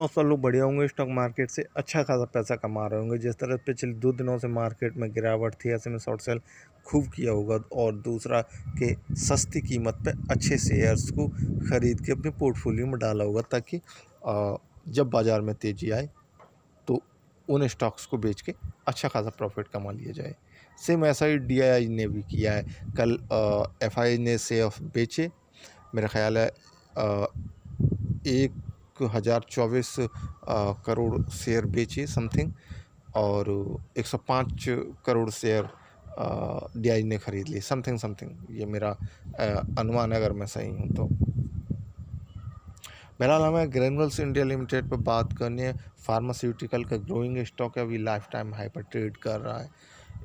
और लोग बढ़िया होंगे, स्टॉक मार्केट से अच्छा खासा पैसा कमा रहे होंगे। जिस तरह पिछले 2 दिनों से मार्केट में गिरावट थी, ऐसे में शॉर्ट सेल खूब किया होगा और दूसरा कि सस्ती कीमत पे अच्छे शेयर्स को ख़रीद के अपने पोर्टफोलियो में डाला होगा, ताकि जब बाज़ार में तेज़ी आए तो उन स्टॉक्स को बेच के अच्छा खासा प्रॉफिट कमा लिया जाए। सेम ऐसा ही DII ने भी किया है। कल FI ने शेयर बेचे, मेरा ख्याल है 1024 करोड़ शेयर बेचे समथिंग, और 105 करोड़ शेयर DII ने खरीद लिए समथिंग। ये मेरा अनुमान है, अगर मैं सही हूँ तो। बहरहाल हमें ग्रैन्युल्स इंडिया लिमिटेड पर बात करनी है। फार्मास्यूटिकल का ग्रोइंग स्टॉक है, अभी लाइफ टाइम हाई पर ट्रेड कर रहा है।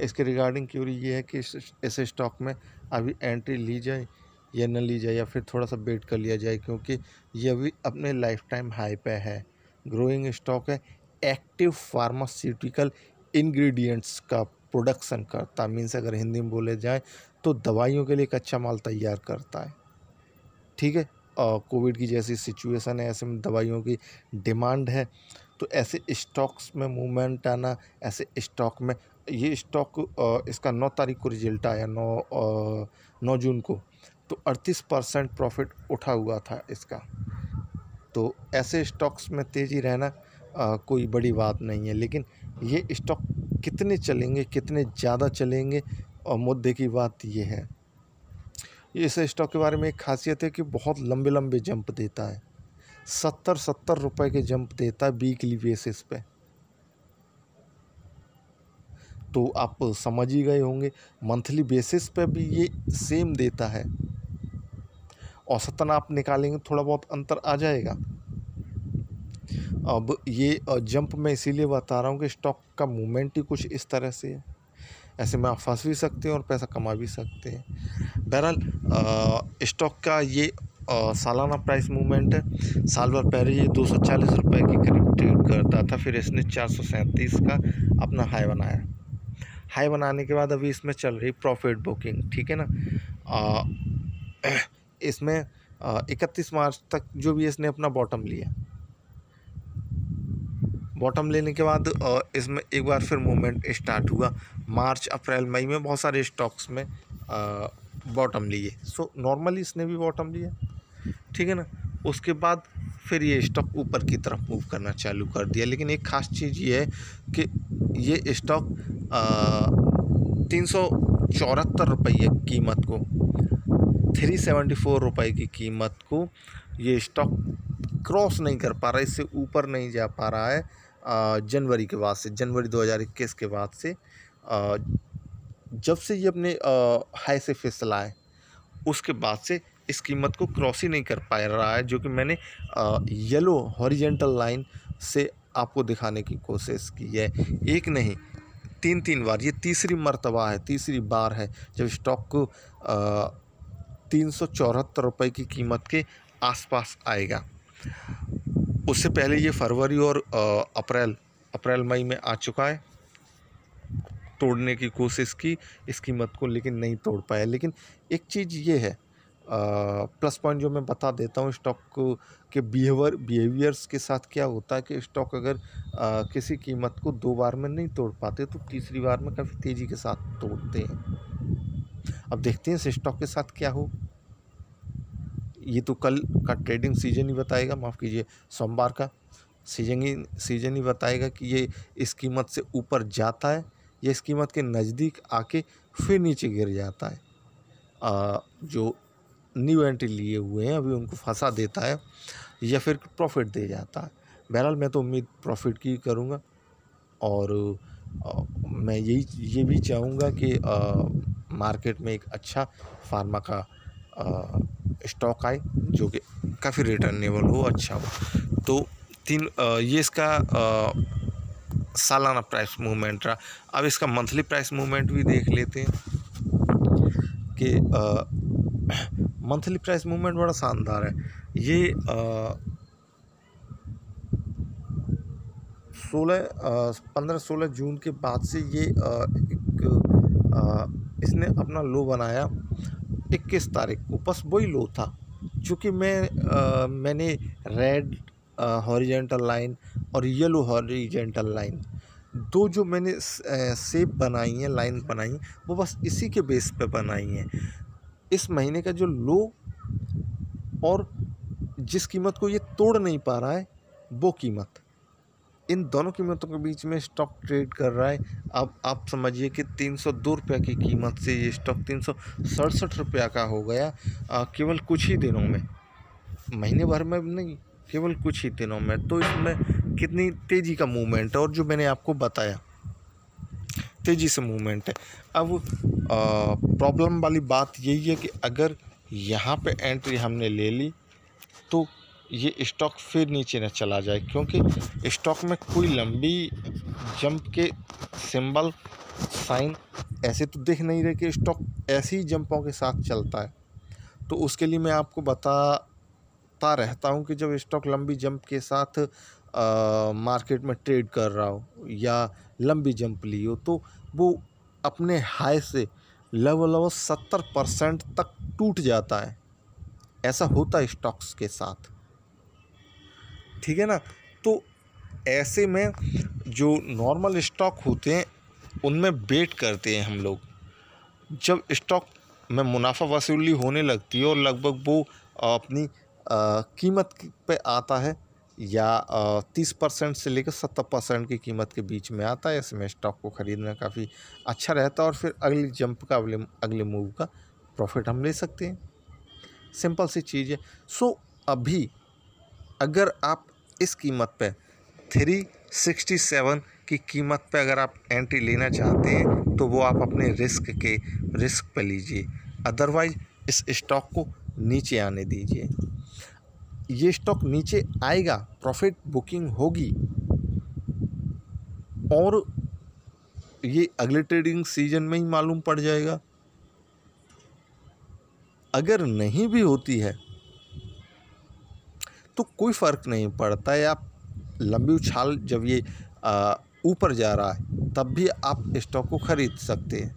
इसके रिगार्डिंग क्यूरी ये है कि इस स्टॉक में अभी एंट्री ली जाए या न ली जाए, या फिर थोड़ा सा वेट कर लिया जाए, क्योंकि ये अभी अपने लाइफ टाइम हाई पे है। ग्रोइंग स्टॉक है, एक्टिव फार्मास्यूटिकल इंग्रेडिएंट्स का प्रोडक्शन करता है। मीन्स अगर हिंदी में बोले जाए तो दवाइयों के लिए कच्चा माल तैयार करता है। ठीक है, कोविड की जैसी सिचुएशन है, ऐसे में दवाइयों की डिमांड है, तो ऐसे स्टॉक्स में मूवमेंट आना, ऐसे स्टॉक में ये स्टॉक इसका 9 तारीख को रिजल्ट आया, 9 जून को, तो 38% प्रॉफिट उठा हुआ था इसका। तो ऐसे स्टॉक्स में तेज़ी रहना कोई बड़ी बात नहीं है, लेकिन ये स्टॉक कितने चलेंगे, कितने ज़्यादा चलेंगे, और मुद्दे की बात ये है। इस स्टॉक के बारे में एक खासियत है कि बहुत लंबे लंबे जंप देता है। 70 रुपए के जंप देता है वीकली बेसिस पे। तो आप समझ ही गए होंगे, मंथली बेसिस पे भी ये सेम देता है। औसतन आप निकालेंगे थोड़ा बहुत अंतर आ जाएगा। अब ये जंप मैं इसीलिए बता रहा हूँ कि स्टॉक का मूवमेंट ही कुछ इस तरह से है। ऐसे में आप फंस भी सकते हैं और पैसा कमा भी सकते हैं। बहरहाल स्टॉक का ये सालाना प्राइस मूवमेंट है। साल भर पहले ये 240 रुपये के करीब ट्रेड करता था, फिर इसने 437 का अपना हाई बनाया। हाई बनाने के बाद अभी इसमें चल रही प्रॉफिट बुकिंग, ठीक है ना। इसमें 31 मार्च तक जो भी इसने अपना बॉटम लिया, बॉटम लेने के बाद इसमें एक बार फिर मूवमेंट स्टार्ट हुआ। मार्च अप्रैल मई में बहुत सारे स्टॉक्स में बॉटम लिए। सो नॉर्मली इसने भी बॉटम लिया, ठीक है ना। उसके बाद फिर ये स्टॉक ऊपर की तरफ मूव करना चालू कर दिया। लेकिन एक ख़ास चीज़ ये है कि ये स्टॉक 374 रुपये कीमत को, 374 रुपये की कीमत को ये स्टॉक क्रॉस नहीं कर पा रहा है, इससे ऊपर नहीं जा पा रहा है। जनवरी के बाद से, जनवरी 2021 के बाद से, जब से ये अपने हाई से फिसला है, उसके बाद से इस कीमत को क्रॉस ही नहीं कर पा रहा है, जो कि मैंने येलो हॉरिजेंटल लाइन से आपको दिखाने की कोशिश की है। एक नहीं, 3 बार, ये तीसरी मर्तबा है, तीसरी बार है जब स्टॉक को 374 रुपये की कीमत के आसपास आएगा। उससे पहले ये फरवरी और अप्रैल मई में आ चुका है, तोड़ने की कोशिश की इस कीमत को, लेकिन नहीं तोड़ पाया। लेकिन एक चीज़ ये है, प्लस पॉइंट जो मैं बता देता हूँ स्टॉक के बिहेवियर्स के साथ क्या होता है कि स्टॉक अगर किसी कीमत को 2 बार में नहीं तोड़ पाते तो तीसरी बार में काफ़ी तेज़ी के साथ तोड़ते हैं। अब देखते हैं इस स्टॉक के साथ क्या हो। ये तो कल का ट्रेडिंग सीजन ही बताएगा, माफ़ कीजिए, सोमवार का सीजन ही बताएगा कि ये इस कीमत से ऊपर जाता है या इस कीमत के नज़दीक आके फिर नीचे गिर जाता है। जो न्यू एंट्री लिए हुए हैं अभी उनको फंसा देता है या फिर प्रॉफिट दे जाता है। बहरहाल मैं तो उम्मीद प्रॉफिट की करूँगा, और मैं ये भी चाहूँगा कि मार्केट में एक अच्छा फार्मा का स्टॉक आए जो कि काफ़ी रिटर्नेबल हो, अच्छा हो। तो ये इसका सालाना प्राइस मूवमेंट रहा। अब इसका मंथली प्राइस मूवमेंट भी देख लेते हैं कि मंथली प्राइस मूवमेंट बड़ा शानदार है। ये 15-16 जून के बाद से ये इसने अपना लो बनाया 21 तारीख को, बस वही लो था। चूँकि मैंने रेड हॉरिजेंटल लाइन और येलो हॉरिजेंटल लाइन, दो जो मैंने शेप बनाई हैं, लाइन बनाई हैं, वो बस इसी के बेस पे बनाई हैं। इस महीने का जो लो और जिस कीमत को ये तोड़ नहीं पा रहा है वो कीमत, इन दोनों कीमतों के बीच में स्टॉक ट्रेड कर रहा है। अब आप समझिए कि 302 रुपये की कीमत से ये स्टॉक 367 रुपया का हो गया केवल कुछ ही दिनों में, महीने भर में नहीं, केवल कुछ ही दिनों में। तो इसमें कितनी तेज़ी का मूवमेंट है, और जो मैंने आपको बताया तेज़ी से मूवमेंट है। अब प्रॉब्लम वाली बात यही है कि अगर यहाँ पे एंट्री हमने ले ली तो ये स्टॉक फिर नीचे न चला जाए, क्योंकि स्टॉक में कोई लंबी जंप के सिंबल साइन ऐसे तो दिख नहीं रहे कि स्टॉक ऐसी ही जंपों के साथ चलता है। तो उसके लिए मैं आपको बताता रहता हूँ कि जब स्टॉक लंबी जंप के साथ मार्केट में ट्रेड कर रहा हो या लंबी जंप ली हो, तो वो अपने हाई से लगभग 70% तक टूट जाता है। ऐसा होता है स्टॉक्स के साथ, ठीक है ना। तो ऐसे में जो नॉर्मल स्टॉक होते हैं उनमें वेट करते हैं हम लोग, जब स्टॉक में मुनाफा वसूली होने लगती है और लगभग वो अपनी कीमत पे आता है या 30% से लेकर 70% की कीमत के बीच में आता है, इसमें स्टॉक को ख़रीदना काफ़ी अच्छा रहता है और फिर अगली जंप का अगले मूव का प्रॉफिट हम ले सकते हैं। सिंपल सी चीज़ है। सो अभी अगर आप इस कीमत पे 367 की कीमत पे अगर आप एंट्री लेना चाहते हैं तो वो आप अपने रिस्क पे लीजिए, अदरवाइज इस स्टॉक को नीचे आने दीजिए। ये स्टॉक नीचे आएगा, प्रॉफिट बुकिंग होगी और ये अगले ट्रेडिंग सीजन में ही मालूम पड़ जाएगा। अगर नहीं भी होती है तो कोई फ़र्क नहीं पड़ता है, आप लंबी उछाल जब ये ऊपर जा रहा है तब भी आप स्टॉक को ख़रीद सकते हैं।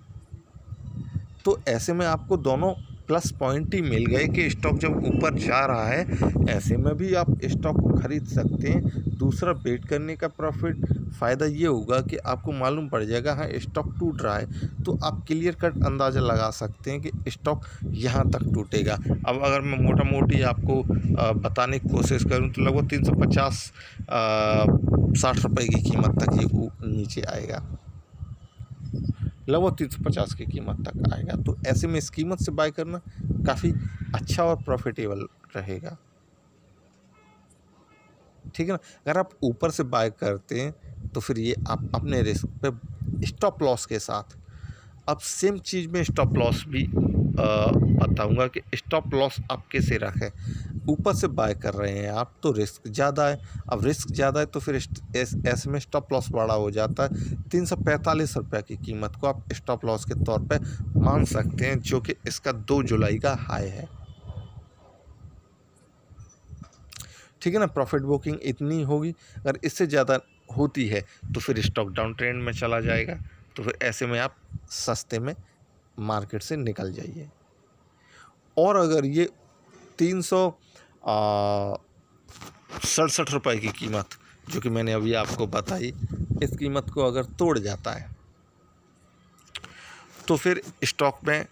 तो ऐसे में आपको दोनों प्लस पॉइंट ही मिल गए कि स्टॉक जब ऊपर जा रहा है ऐसे में भी आप स्टॉक को ख़रीद सकते हैं। दूसरा, वेट करने का प्रॉफिट फ़ायदा ये होगा कि आपको मालूम पड़ जाएगा हाँ स्टॉक टूट रहा है, तो आप क्लियर कट अंदाज़ा लगा सकते हैं कि स्टॉक यहाँ तक टूटेगा। अब अगर मैं मोटा मोटी आपको बताने की कोशिश करूँ तो लगभग 350-60 रुपये की कीमत तक ये नीचे आएगा, लगभग 350 की कीमत तक आएगा। तो ऐसे में इस कीमत से बाय करना काफ़ी अच्छा और प्रॉफिटेबल रहेगा, ठीक है ना। अगर आप ऊपर से बाय करते हैं तो फिर ये आप अपने रिस्क पे स्टॉप लॉस के साथ, अब सेम चीज़ में स्टॉप लॉस भी बताऊंगा कि स्टॉप लॉस आप कैसे रखें। ऊपर से बाय कर रहे हैं आप तो रिस्क ज़्यादा है, अब रिस्क ज़्यादा है तो फिर ऐसे में स्टॉप लॉस बड़ा हो जाता है। 345 रुपये की कीमत को आप स्टॉप लॉस के तौर पे मान सकते हैं, जो कि इसका 2 जुलाई का हाई है, ठीक है ना। प्रॉफिट बुकिंग इतनी होगी, अगर इससे ज़्यादा होती है तो फिर स्टॉक डाउन ट्रेंड में चला जाएगा, तो फिर ऐसे में आप सस्ते में मार्केट से निकल जाइए। और अगर ये 367 रुपये की कीमत जो कि मैंने अभी आपको बताई, इस कीमत को अगर तोड़ जाता है तो फिर स्टॉक में